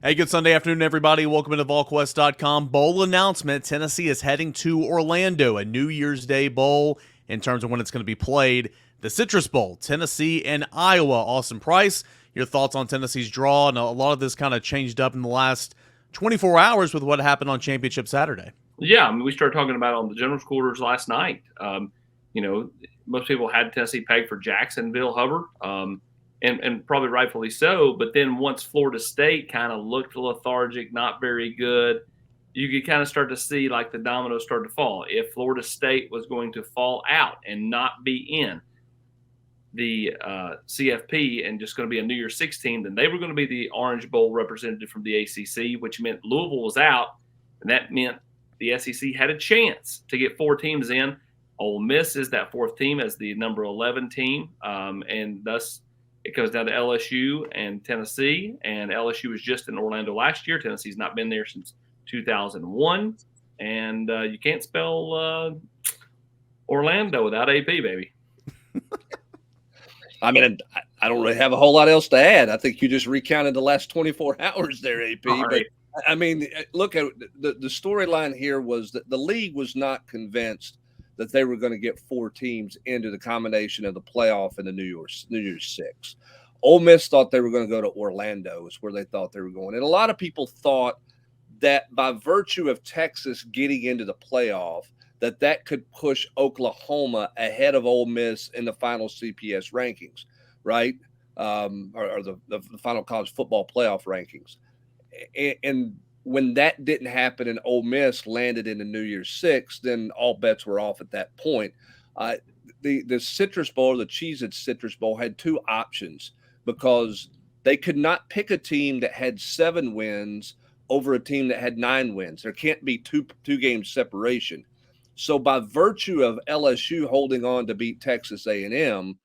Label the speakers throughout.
Speaker 1: Hey, good Sunday afternoon, everybody. Welcome to Volquest.com. Bowl announcement. Tennessee is heading to Orlando, a New Year's Day bowl in terms of when it's going to be played. The Citrus Bowl, Tennessee and Iowa. Austin Price, your thoughts on Tennessee's draw? And a lot of this kind of changed up in the last 24 hours with what happened on Championship Saturday.
Speaker 2: Yeah, I mean, we started talking about it on the general quarters last night. Most people had Tennessee pegged for Jacksonville, Hubbard. And probably rightfully so. But then once Florida State kind of looked lethargic, not very good, you could kind of start to see like the dominoes start to fall. If Florida State was going to fall out and not be in the CFP and just going to be a New Year's Six team, then they were going to be the Orange Bowl representative from the ACC, which meant Louisville was out, and that meant the SEC had a chance to get 4 teams in. Ole Miss is that 4th team as the number 11 team, and thus it goes down to LSU and Tennessee, and LSU was just in Orlando last year. Tennessee's not been there since 2001, and you can't spell Orlando without AP, baby.
Speaker 3: I mean, I don't really have a whole lot else to add. I think you just recounted the last 24 hours there, AP.
Speaker 2: Right.
Speaker 3: But, I mean, look at the storyline here was that the league was not convinced that they were going to get 4 teams into the combination of the playoff and the New Year's Six. Ole Miss thought they were going to go to Orlando is where they thought they were going. And a lot of people thought that by virtue of Texas getting into the playoff, that could push Oklahoma ahead of Ole Miss in the final CPS rankings, right? Or the final college football playoff rankings. And when that didn't happen and Ole Miss landed in the New Year's Six, then all bets were off at that point. The Citrus Bowl, or the Cheez-It Citrus Bowl, had 2 options because they could not pick a team that had 7 wins over a team that had 9 wins. There can't be two game separation. So by virtue of LSU holding on to beat Texas A&M,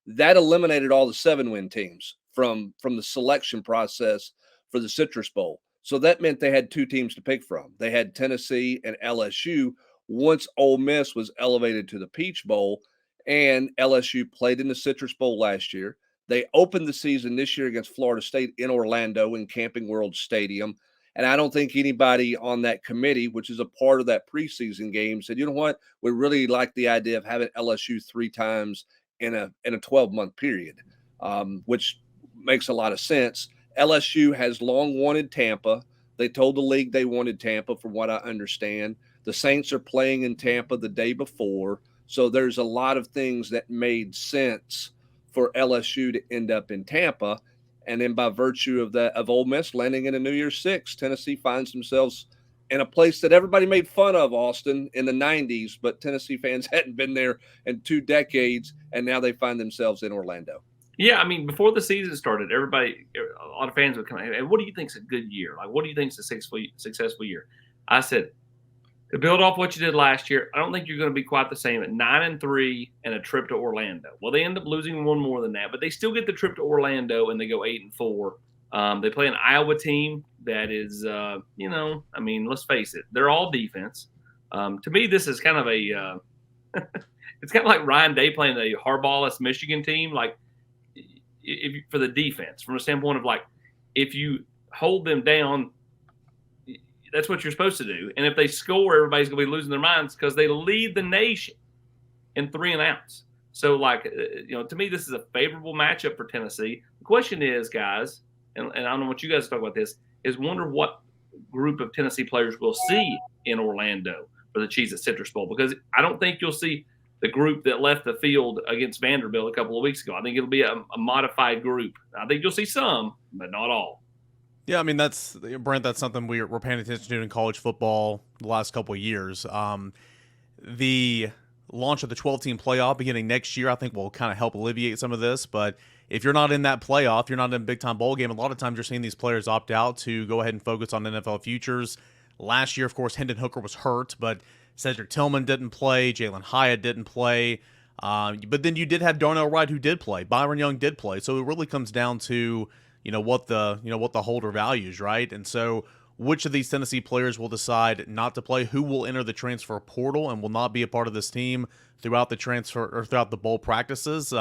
Speaker 3: that eliminated all the 7-win teams from the selection process for the Citrus Bowl. So that meant they had 2 teams to pick from. They had Tennessee and LSU once Ole Miss was elevated to the Peach Bowl, and LSU played in the Citrus Bowl last year. They opened the season this year against Florida State in Orlando in Camping World Stadium. And I don't think anybody on that committee, which is a part of that preseason game, said, you know what, we really like the idea of having LSU 3 times in a 12-month period, which makes a lot of sense. LSU has long wanted Tampa. They told the league they wanted Tampa, from what I understand. The Saints are playing in Tampa the day before. So there's a lot of things that made sense for LSU to end up in Tampa. And then by virtue of that, of Ole Miss landing in a New Year's Six, Tennessee finds themselves in a place that everybody made fun of, Austin, in the 90s, but Tennessee fans hadn't been there in 2 decades, and now they find themselves in Orlando.
Speaker 2: Yeah, I mean, before the season started, a lot of fans would come in, and what do you think is a good year? Like, what do you think is a successful year? I said, to build off what you did last year, I don't think you're going to be quite the same at 9-3 and a trip to Orlando. Well, they end up losing 1 more than that, but they still get the trip to Orlando and they go 8-4. They play an Iowa team that is, let's face it, they're all defense. To me, this is kind of it's kind of like Ryan Day playing a Harbaugh-less Michigan team. Like, for the defense, from a standpoint of like, if you hold them down, that's what you're supposed to do. And if they score, everybody's going to be losing their minds because they lead the nation in 3 and outs. So, like, to me, this is a favorable matchup for Tennessee. The question is, guys, and I don't know what you guys talk about this, is wonder what group of Tennessee players we'll see in Orlando for the Cheez-It Citrus Bowl, because I don't think you'll see the group that left the field against Vanderbilt a couple of weeks ago. I think it'll be a modified group. I think you'll see some, but not all.
Speaker 1: Yeah, I mean, that's, Brent, that's something we're paying attention to in college football the last couple of years. The launch of the 12-team playoff beginning next year, I think, will kind of help alleviate some of this. But if you're not in that playoff, you're not in a big-time bowl game, a lot of times you're seeing these players opt out to go ahead and focus on NFL futures. Last year, of course, Hendon Hooker was hurt, but Cedric Tillman didn't play. Jalen Hyatt didn't play. But then you did have Darnell Wright, who did play. Byron Young did play. So it really comes down to what the holder values, right? And so which of these Tennessee players will decide not to play, who will enter the transfer portal and will not be a part of this team throughout the transfer or throughout the bowl practices.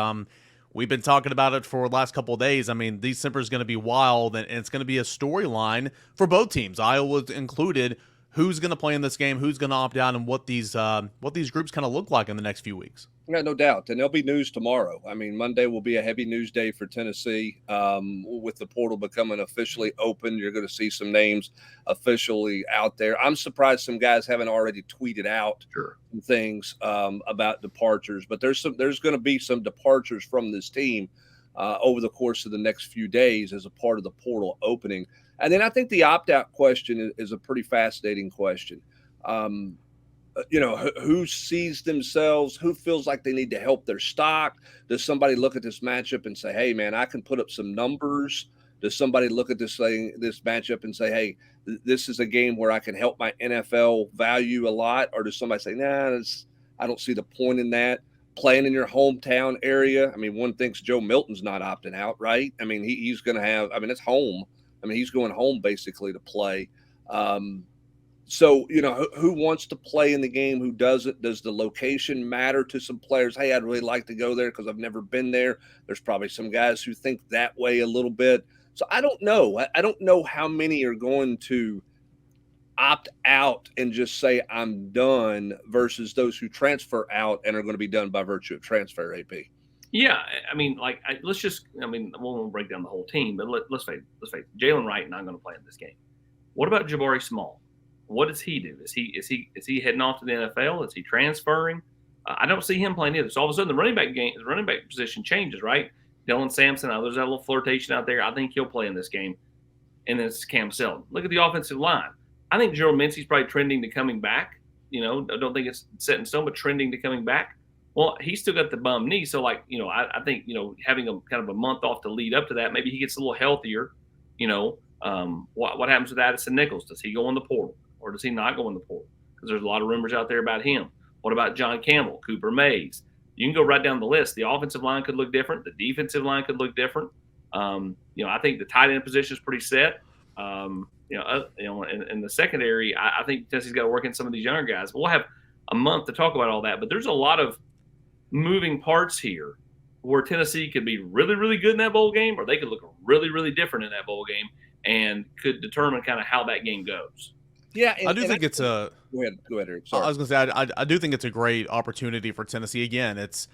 Speaker 1: we've been talking about it for the last couple of days. I mean, December is going to be wild, and it's going to be a storyline for both teams, Iowa included. Who's going to play in this game? Who's going to opt out? And what these groups kind of look like in the next few weeks?
Speaker 3: Yeah, no doubt. And there'll be news tomorrow. I mean, Monday will be a heavy news day for Tennessee. With the portal becoming officially open, you're going to see some names officially out there. I'm surprised some guys haven't already tweeted out some things about departures, but there's going to be some departures from this team over the course of the next few days as a part of the portal opening. And then I think the opt-out question is a pretty fascinating question. Who sees themselves, who feels like they need to help their stock? Does somebody look at this matchup and say, hey, man, I can put up some numbers? Does somebody look at this matchup and say, hey, this is a game where I can help my NFL value a lot? Or does somebody say, nah, I don't see the point in that? Playing in your hometown area. I mean, one thinks Joe Milton's not opting out, right? I mean, he's going to have, I mean, it's home. I mean, he's going home basically to play. So, who wants to play in the game? Who doesn't? Does the location matter to some players? Hey, I'd really like to go there because I've never been there. There's probably some guys who think that way a little bit. So I don't know. I don't know how many are going to opt out and just say, I'm done, versus those who transfer out and are going to be done by virtue of transfer, AP.
Speaker 2: Yeah, I mean, we won't break down the whole team, but let's face it, Jalen Wright not going to play in this game. What about Jabari Small? What does he do? Is he heading off to the NFL? Is he transferring? I don't see him playing either. So all of a sudden, the running back position changes, right? Dylan Sampson, there's that little flirtation out there. I think he'll play in this game. And then it's Cam Selton. Look at the offensive line. I think Gerald Mincey's probably trending to coming back. I don't think it's set in stone, but trending to coming back. Well, he's still got the bum knee. So, I think, having a kind of a month off to lead up to that, maybe he gets a little healthier. What happens with Addison Nichols? Does he go in the portal or does he not go in the portal? Because there's a lot of rumors out there about him. What about John Campbell, Cooper Mays? You can go right down the list. The offensive line could look different. The defensive line could look different. I think the tight end position is pretty set. In the secondary, I think Tennessee's got to work in some of these younger guys. We'll have a month to talk about all that, but there's a lot of moving parts here where Tennessee could be really, really good in that bowl game, or they could look really, really different in that bowl game and could determine kind of how that game goes.
Speaker 1: Yeah, I do think it's a.
Speaker 3: Go ahead, Eric. Sorry.
Speaker 1: I was going to say I do think it's a great opportunity for Tennessee. Again, it's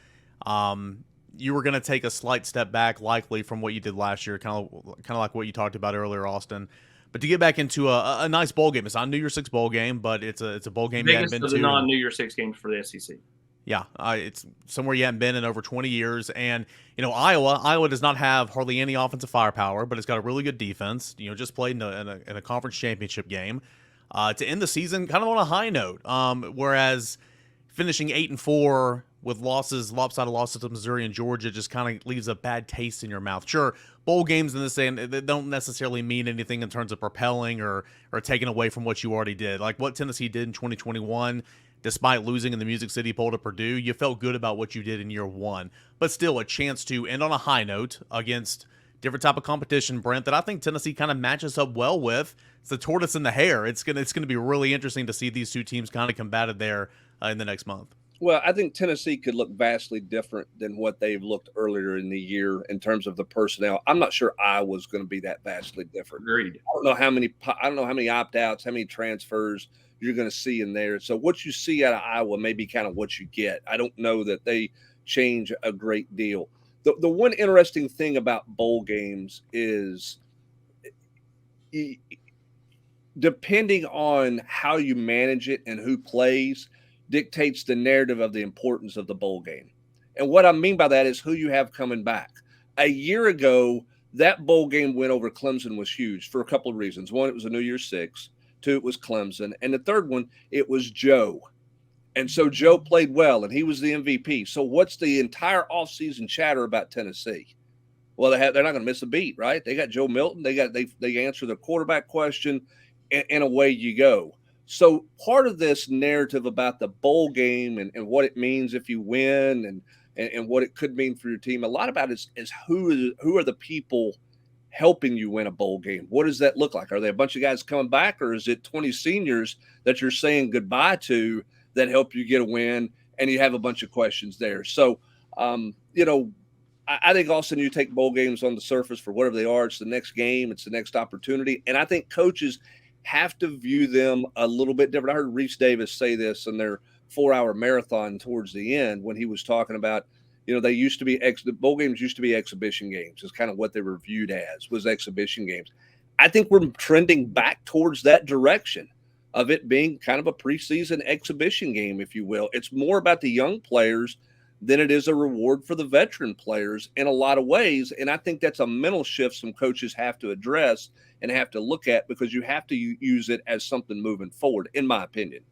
Speaker 1: you were going to take a slight step back, likely from what you did last year, kind of like what you talked about earlier, Austin. But to get back into a nice bowl game, it's not a New Year's Six bowl game, but it's a bowl game you haven't been to.
Speaker 2: Biggest of the non-New Year's Six games for the SEC.
Speaker 1: Yeah, it's somewhere you haven't been in over 20 years. And, Iowa does not have hardly any offensive firepower, but it's got a really good defense. Just played in a conference championship game. To end the season kind of on a high note, whereas finishing 8-4 with lopsided losses to Missouri and Georgia just kind of leaves a bad taste in your mouth. Sure, bowl games in this end, they don't necessarily mean anything in terms of propelling or taking away from what you already did. Like what Tennessee did in 2021, despite losing in the Music City Bowl to Purdue, you felt good about what you did in year one. But still, a chance to end on a high note against different type of competition, Brent, that I think Tennessee kind of matches up well with. It's the tortoise and the hare. It's gonna be really interesting to see these two teams kind of combated there in the next month.
Speaker 3: Well, I think Tennessee could look vastly different than what they've looked earlier in the year in terms of the personnel. I'm not sure Iowa's going to be that vastly different.
Speaker 2: Agreed.
Speaker 3: I don't know how many opt-outs, how many transfers you're going to see in there. So what you see out of Iowa may be kind of what you get. I don't know that they change a great deal. The one interesting thing about bowl games is depending on how you manage it and who plays dictates the narrative of the importance of the bowl game. And what I mean by that is who you have coming back. A year ago, that bowl game win over Clemson was huge for a couple of reasons. One, it was a New Year's Six. Two, it was Clemson. And the third one, it was Joe. And so Joe played well, and he was the MVP. So what's the entire offseason chatter about Tennessee? Well, they're not going to miss a beat, right? They got Joe Milton. They answer the quarterback question, and away you go. So part of this narrative about the bowl game and what it means if you win and what it could mean for your team, a lot about it is who are the people helping you win a bowl game? What does that look like? Are they a bunch of guys coming back, or is it 20 seniors that you're saying goodbye to that help you get a win, and you have a bunch of questions there? So, I think also you take bowl games on the surface for whatever they are. It's the next game. It's the next opportunity. And I think coaches have to view them a little bit different. I heard Reese Davis say this in their 4-hour marathon towards the end when he was talking about, they used to be the bowl games used to be exhibition games. Is kind of what they were viewed as, was exhibition games. I think we're trending back towards that direction of it being kind of a preseason exhibition game, if you will. It's more about the young players than it is a reward for the veteran players in a lot of ways. And I think that's a mental shift some coaches have to address and have to look at, because you have to use it as something moving forward, in my opinion.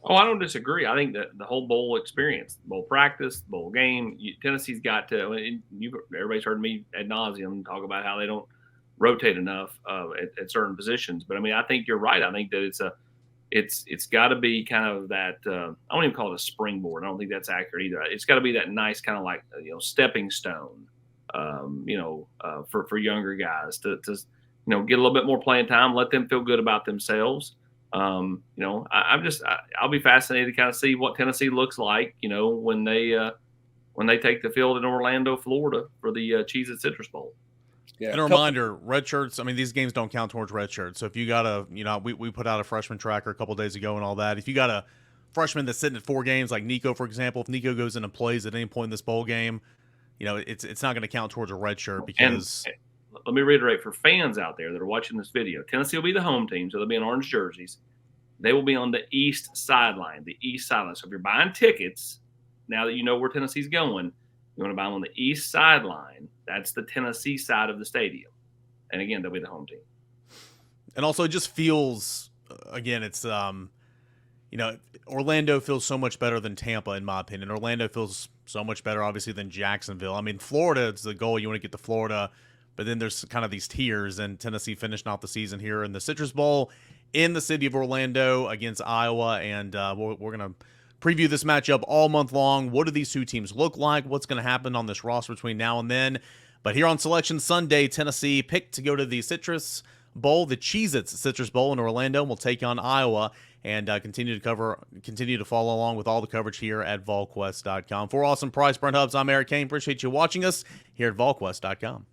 Speaker 2: Oh, I don't disagree. I think that the whole bowl experience, bowl practice, bowl game, Tennessee's got to. Everybody's heard me ad nauseum talk about how they don't rotate enough at certain positions. But I mean, I think you're right. I think that it's got to be kind of that. I don't even call it a springboard. I don't think that's accurate either. It's got to be that nice kind of like stepping stone, for younger guys to get a little bit more playing time, let them feel good about themselves. I'll be fascinated to kind of see what Tennessee looks like, when they take the field in Orlando, Florida for the Cheez-It Citrus Bowl.
Speaker 1: Yeah. And a reminder, red shirts, I mean, these games don't count towards red shirts. So if you got we put out a freshman tracker a couple days ago and all that. If you got a freshman that's sitting at 4 games, like Nico, for example, if Nico goes in and plays at any point in this bowl game, it's not going to count towards a red shirt because. And
Speaker 2: let me reiterate for fans out there that are watching this video, Tennessee will be the home team, so they'll be in orange jerseys. They will be on the east sideline, So if you're buying tickets, now that you know where Tennessee's going, you want to buy them on the east sideline. That's the Tennessee side of the stadium. And again, they'll be the home team.
Speaker 1: And also it just feels, again, it's, Orlando feels so much better than Tampa, in my opinion. Orlando feels so much better, obviously, than Jacksonville. I mean, Florida is the goal. You want to get to Florida. But then there's kind of these tiers, and Tennessee finishing off the season here in the Citrus Bowl in the city of Orlando against Iowa. And we're going to preview this matchup all month long. What do these two teams look like? What's going to happen on this roster between now and then? But here on Selection Sunday, Tennessee picked to go to the Citrus Bowl, the Cheez-It Citrus Bowl in Orlando. We'll take on Iowa and continue to follow along with all the coverage here at Volquest.com. For Awesome Price, Brent Hubbs, I'm Eric Kane. Appreciate you watching us here at Volquest.com.